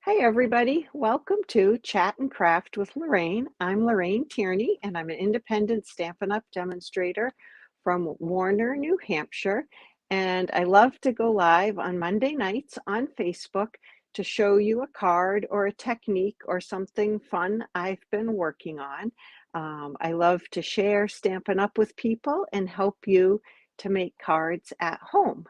Hi, everybody. Welcome to Chat and Craft with Lorraine. I'm Lorraine Tierney, and I'm an independent Stampin' Up! Demonstrator from Warner, New Hampshire. And I love to go live on Monday nights on Facebook to show you a card or a technique or something fun I've been working on. I love to share Stampin' Up! With people and help you to make cards at home.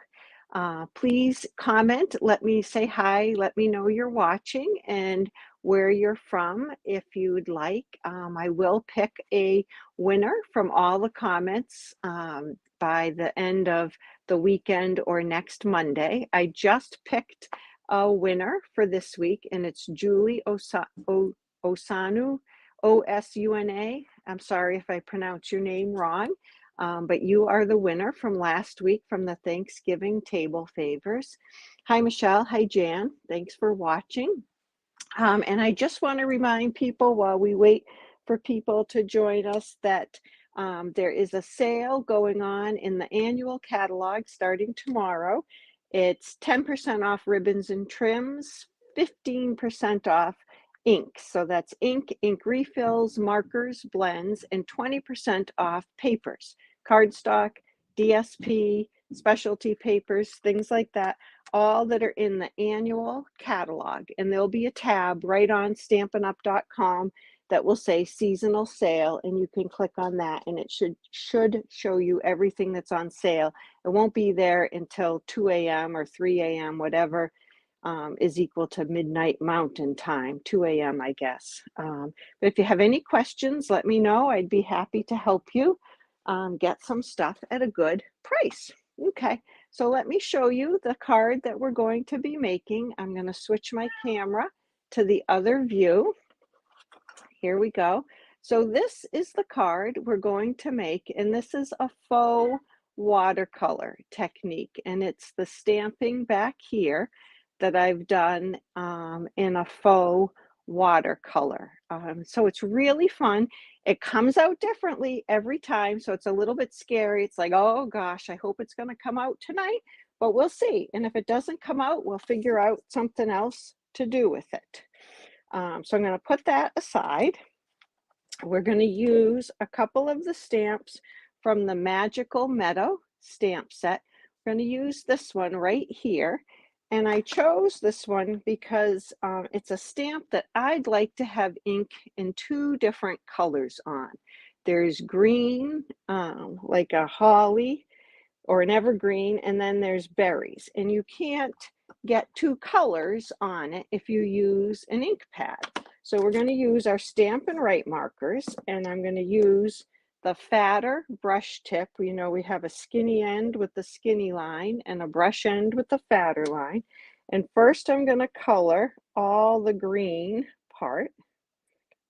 Please comment, let me say hi, let me know you're watching and where you're from if you would like. I will pick a winner from all the comments by the end of the weekend or next Monday. I just picked a winner for this week, and it's Julie Osanu, O-S-U-N-A. I'm sorry if I pronounce your name wrong. But you are the winner from last week from the Thanksgiving table favors. Hi, Michelle. Hi, Jan. Thanks for watching. And I just want to remind people while we wait for people to join us that there is a sale going on in the annual catalog starting tomorrow. It's 10% off ribbons and trims, 15% off ink. So that's ink refills, markers, blends, and 20% off papers, cardstock, DSP, specialty papers, things like that, all that are in the annual catalog. And there'll be a tab right on stampinup.com that will say seasonal sale, and you can click on that and it should show you everything that's on sale. It won't be there until 2 a.m. or 3 a.m., whatever is equal to midnight mountain time, 2 a.m. I guess. But if you have any questions, let me know. I'd be happy to help you get some stuff at a good price. Okay, so let me show you the card that we're going to be making. I'm going to switch my camera to the other view. Here we go. So this is the card we're going to make, and this is a faux watercolor technique, and it's the stamping back here that I've done in a faux watercolor. So it's really fun. It comes out differently every time, so it's a little bit scary. It's like, oh gosh, I hope it's going to come out tonight, but we'll see. And if it doesn't come out, we'll figure out something else to do with it. So I'm going to put that aside. We're going to use a couple of the stamps from the Magical Meadow stamp set. We're going to use this one right here. And I chose this one because it's a stamp that I'd like to have ink in two different colors on. There's green, like a holly or an evergreen, and then there's berries. And you can't get two colors on it if you use an ink pad. So we're going to use our Stampin' Write markers, and I'm going to use the fatter brush tip. You know, we have a skinny end with the skinny line and a brush end with the fatter line. And first I'm going to color all the green part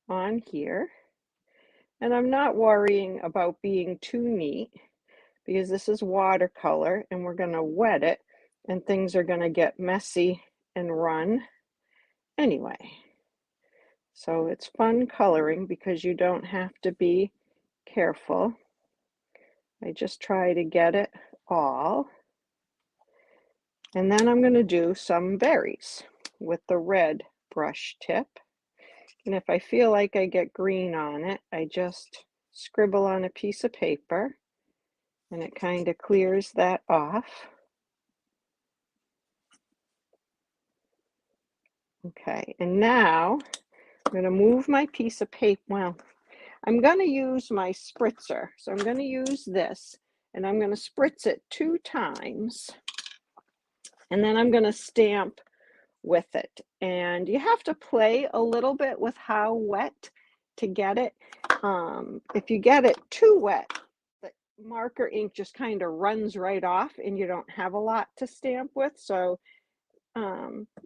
on here. And I'm not worrying about being too neat because this is watercolor and we're going to wet it and things are going to get messy and run anyway. So it's fun coloring because you don't have to be careful. I just try to get it all. And then I'm going to do some berries with the red brush tip. And if I feel like I get green on it, I just scribble on a piece of paper and it kind of clears that off. Okay, and now I'm going to move my piece of paper. Well, I'm going to use my spritzer. So I'm going to use this and I'm going to spritz it 2 times. And then I'm going to stamp with it. And you have to play a little bit with how wet to get it. If you get it too wet, the marker ink just kind of runs right off and you don't have a lot to stamp with. So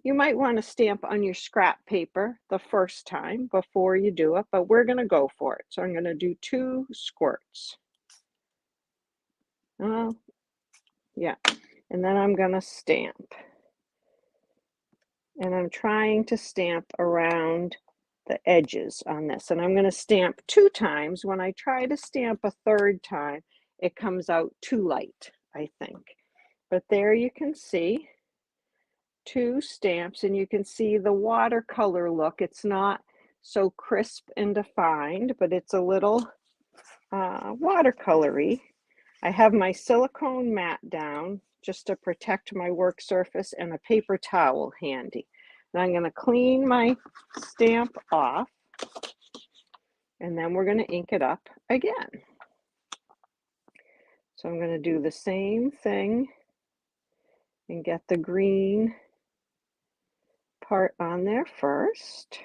you might want to stamp on your scrap paper the first time before you do it, but we're going to go for it. So I'm going to do 2 squirts. Yeah, and then I'm going to stamp. And I'm trying to stamp around the edges on this. And I'm going to stamp 2 times. When I try to stamp a 3rd time, it comes out too light, I think. But there you can see two stamps, and you can see the watercolor look. It's not so crisp and defined, but it's a little watercolory. I have my silicone mat down just to protect my work surface and a paper towel handy. And I'm going to clean my stamp off, and then we're going to ink it up again. So I'm going to do the same thing and get the green part on there first.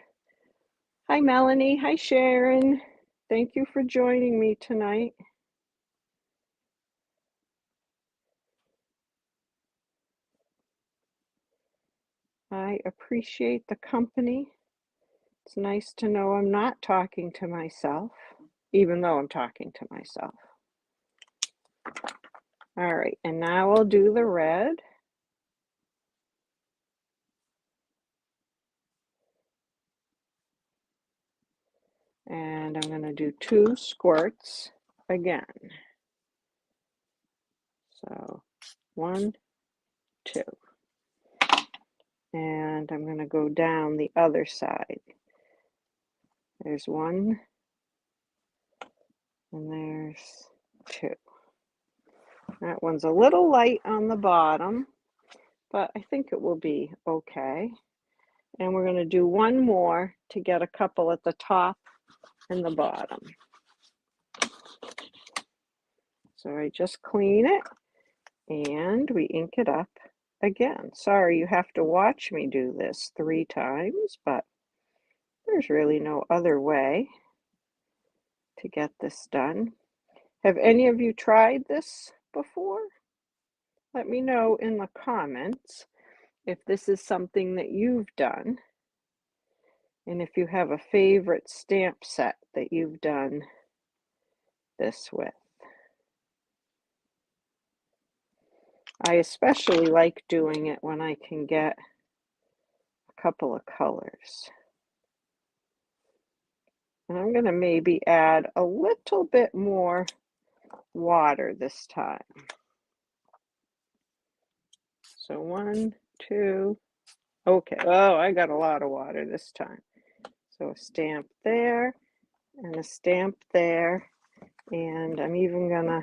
Hi Melanie, hi Sharon. Thank you for joining me tonight. I appreciate the company. It's nice to know I'm not talking to myself, even though I'm talking to myself. All right, and now I'll do the red. And I'm going to do 2 squirts again. So 1, 2. And I'm going to go down the other side. There's 1, and there's 2. That one's a little light on the bottom, but I think it will be okay. And we're going to do 1 more to get a couple at the top and the bottom. So I just clean it and we ink it up again. Sorry, you have to watch me do this 3 times, but there's really no other way to get this done. Have any of you tried this before? Let me know in the comments if this is something that you've done, and if you have a favorite stamp set that you've done this with. I especially like doing it when I can get a couple of colors. And I'm going to maybe add a little bit more water this time. So 1, 2, okay. Oh, I got a lot of water this time. So a stamp there and a stamp there. And I'm even going to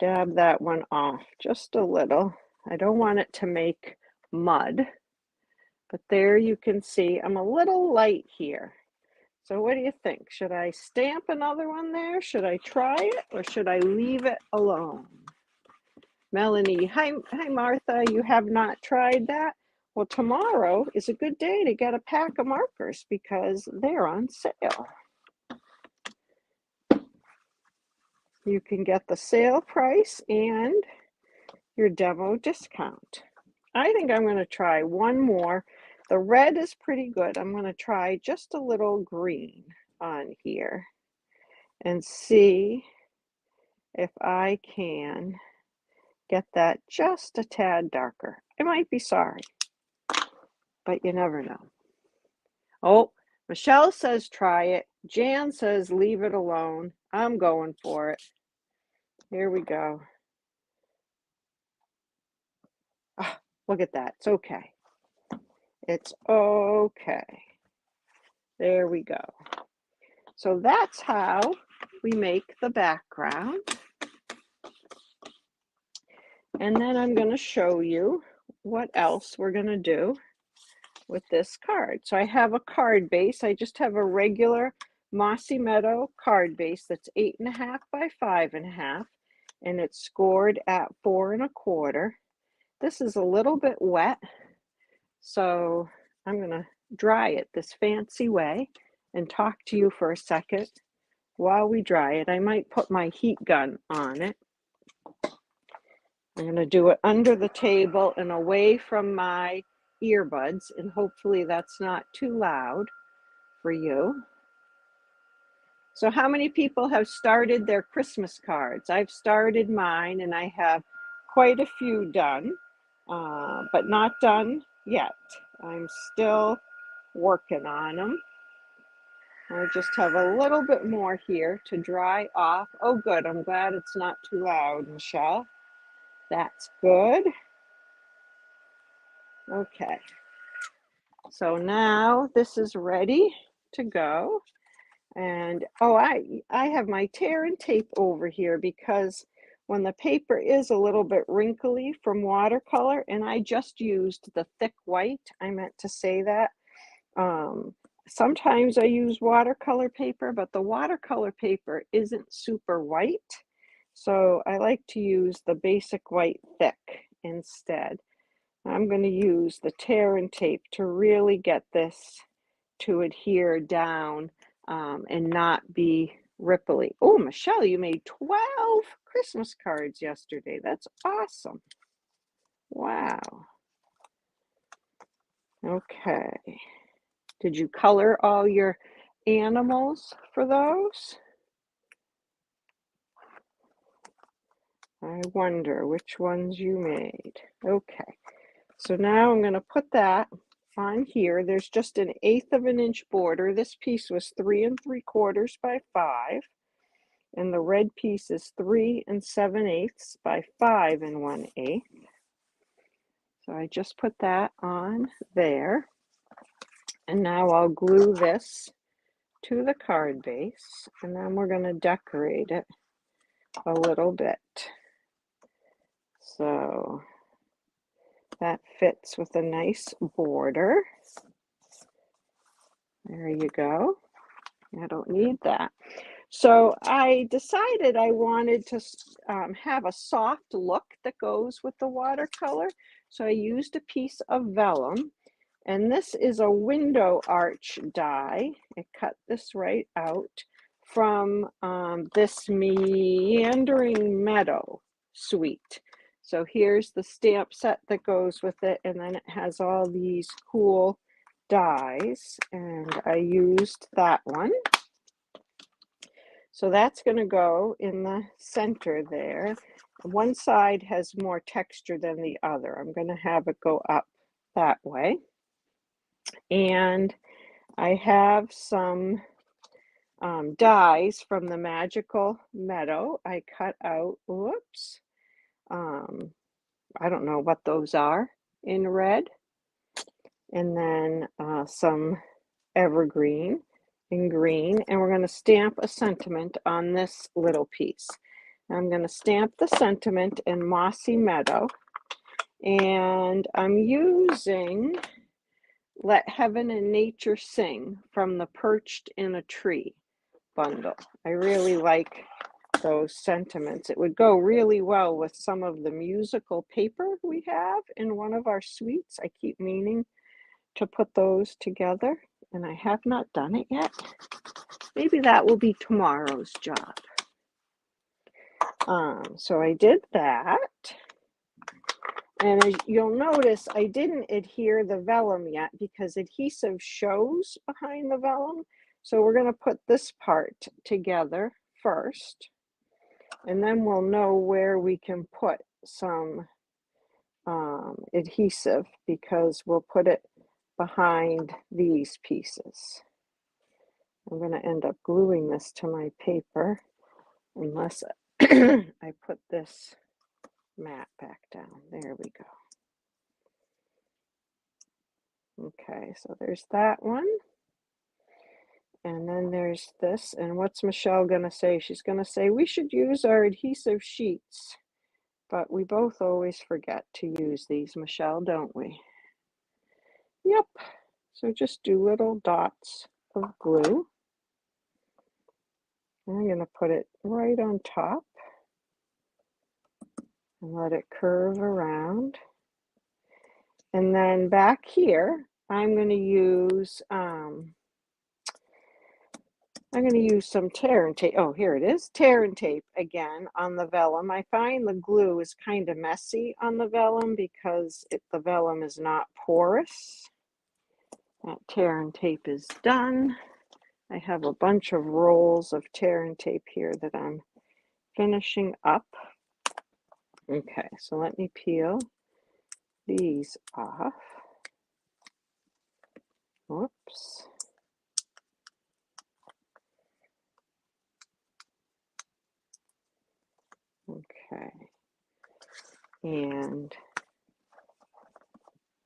dab that one off just a little. I don't want it to make mud, but there you can see I'm a little light here. So what do you think? Should I stamp another one there? Should I try it, or should I leave it alone? Melanie, hi Martha, you have not tried that? Well, tomorrow is a good day to get a pack of markers because they're on sale. You can get the sale price and your demo discount. I think I'm going to try 1 more. The red is pretty good. I'm going to try just a little green on here and see if I can get that just a tad darker. I might be sorry, but you never know. Oh, Michelle says try it. Jan says leave it alone. I'm going for it. Here we go. Oh, look at that. It's okay. It's okay. There we go. So that's how we make the background. And then I'm going to show you what else we're going to do with this card. So I have a card base. I just have a regular Mossy Meadow card base that's 8.5 by 5.5, and it's scored at 4 1/4. This is a little bit wet, so I'm going to dry it this fancy way and talk to you for a second while we dry it. I might put my heat gun on it. I'm going to do it under the table and away from my earbuds, and hopefully that's not too loud for you. So how many people have started their Christmas cards? I've started mine, and I have quite a few done, but not done yet. I'm still working on them. I just have a little bit more here to dry off. Oh, good. I'm glad it's not too loud, Michelle. That's good. Okay, so now this is ready to go. And oh, I have my tear and tape over here because when the paper is a little bit wrinkly from watercolor, and I just used the thick white, I meant to say that. Um, Sometimes I use watercolor paper, but the watercolor paper isn't super white. So I like to use the basic white thick instead. I'm going to use the tear and tape to really get this to adhere down and not be ripply. Oh, Michelle, you made 12 Christmas cards yesterday. That's awesome. Wow. Okay. Did you color all your animals for those? I wonder which ones you made. Okay. So now I'm going to put that on here. There's just an 1/8 of an inch border. This piece was 3 3/4 by 5. And the red piece is 3 7/8 by 5 1/8. So I just put that on there. And now I'll glue this to the card base. And then we're going to decorate it a little bit. So that fits with a nice border. There you go. I don't need that. So I decided I wanted to have a soft look that goes with the watercolor. So I used a piece of vellum, and this is a window arch die. I cut this right out from this Meandering Meadow suite. So here's the stamp set that goes with it, and then it has all these cool dies, and I used that one. So that's going to go in the center there. One side has more texture than the other. I'm going to have it go up that way. And I have some dies from the Magical Meadow. I cut out, whoops, I don't know what those are, in red. And then some evergreen in green. And we're going to stamp a sentiment on this little piece. I'm going to stamp the sentiment in Mossy Meadow. And I'm using Let Heaven and Nature Sing from the Perched in a Tree bundle. I really like those sentiments. It would go really well with some of the musical paper we have in one of our suites. I keep meaning to put those together, and I have not done it yet. Maybe that will be tomorrow's job. So I did that. And as you'll notice, I didn't adhere the vellum yet because adhesive shows behind the vellum. So we're going to put this part together first, and then we'll know where we can put some adhesive because we'll put it behind these pieces. I'm going to end up gluing this to my paper unless I put this mat back down. There we go. Okay, so there's that one. And then there's this. And what's Michelle going to say? She's going to say, we should use our adhesive sheets. But we both always forget to use these, Michelle, don't we? Yep. So just do little dots of glue. I'm going to put it right on top and let it curve around. And then back here, I'm going to use some tear and tape. Oh, here it is. Tear and tape again on the vellum. I find the glue is kind of messy on the vellum because the vellum is not porous. That tear and tape is done. I have a bunch of rolls of tear and tape here that I'm finishing up. Okay, so let me peel these off. Whoops. Okay. And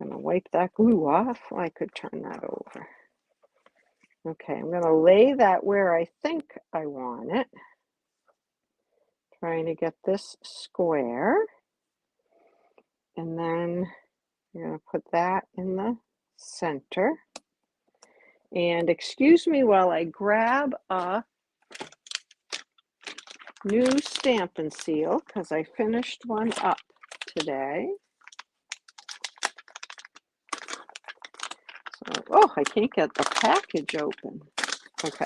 I'm going to wipe that glue off. Oh, I could turn that over. Okay, I'm going to lay that where I think I want it. Trying to get this square. And then you're going to put that in the center. And excuse me while I grab a new Stampin' Seal because I finished one up today. So, oh, I can't get the package open. Okay,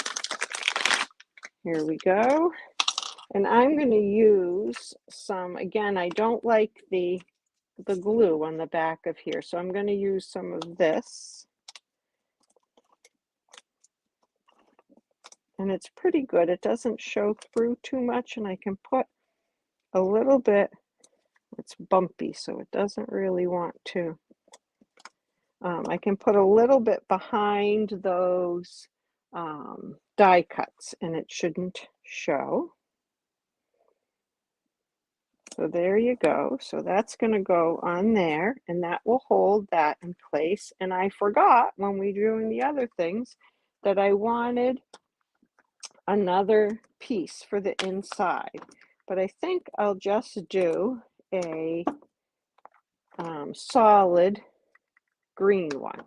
here we go. And I'm going to use some, again, I don't like the glue on the back of here, so I'm going to use some of this. And it's pretty good. It doesn't show through too much, and I can put a little bit. It's bumpy, so it doesn't really want to. I can put a little bit behind those die cuts, and it shouldn't show. So there you go. So that's going to go on there, and that will hold that in place. And I forgot when we were doing the other things that I wanted another piece for the inside. But I think I'll just do a solid green one.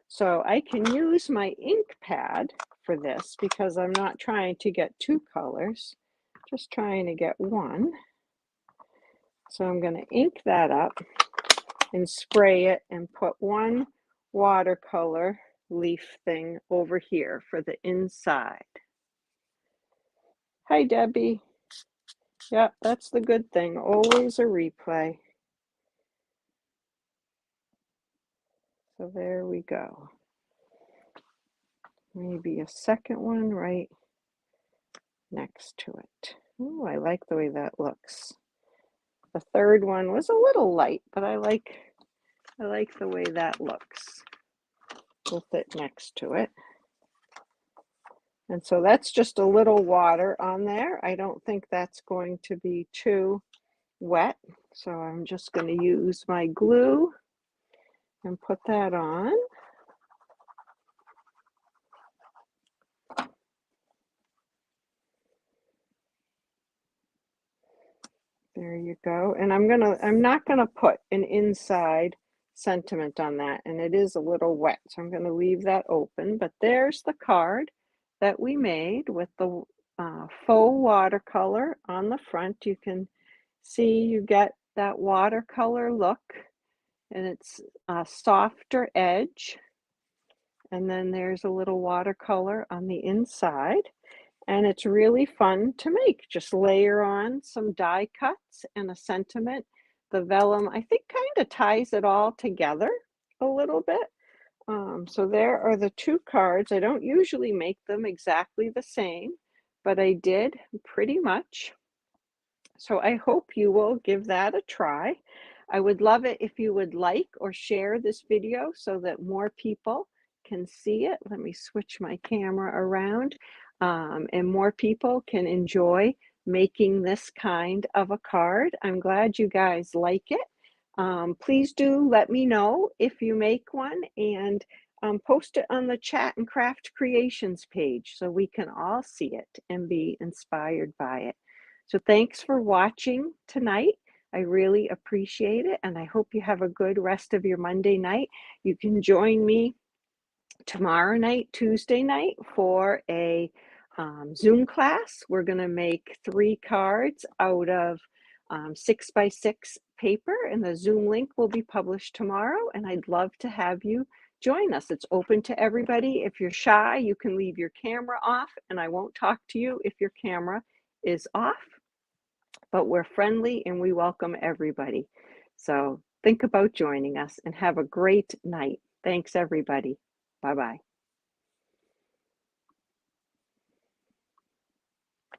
So I can use my ink pad for this because I'm not trying to get two colors, just trying to get one. So I'm going to ink that up and spray it and put one watercolor leaf thing over here for the inside. Hi, Debbie. Yep, that's the good thing. Always a replay. So there we go. Maybe a second one right next to it. Oh, I like the way that looks. The third one was a little light, but I like the way that looks with it next to it. And so that's just a little water on there. I don't think that's going to be too wet. So I'm just going to use my glue and put that on. There you go. And I'm not gonna put an inside sentiment on that, and it is a little wet, so I'm gonna leave that open. But there's the card that we made with the faux watercolor on the front. You can see you get that watercolor look, and it's a softer edge. And then there's a little watercolor on the inside. And it's really fun to make. Just layer on some die cuts and a sentiment. The vellum, I think, kind of ties it all together a little bit. So there are the two cards. I don't usually make them exactly the same, but I did pretty much. So I hope you will give that a try. I would love it if you would like or share this video so that more people can see it. Let me switch my camera around. And more people can enjoy making this kind of a card. I'm glad you guys like it. Please do let me know if you make one, and post it on the Chat and Craft Creations page so we can all see it and be inspired by it. So thanks for watching tonight. I really appreciate it, and I hope you have a good rest of your Monday night. You can join me tomorrow night, Tuesday night, for a Zoom class. We're going to make 3 cards out of 6x6 paper, and the Zoom link will be published tomorrow, and I'd love to have you join us. It's open to everybody. If you're shy, you can leave your camera off, and I won't talk to you if your camera is off, but we're friendly and we welcome everybody. So think about joining us and have a great night. Thanks, everybody. Bye-bye.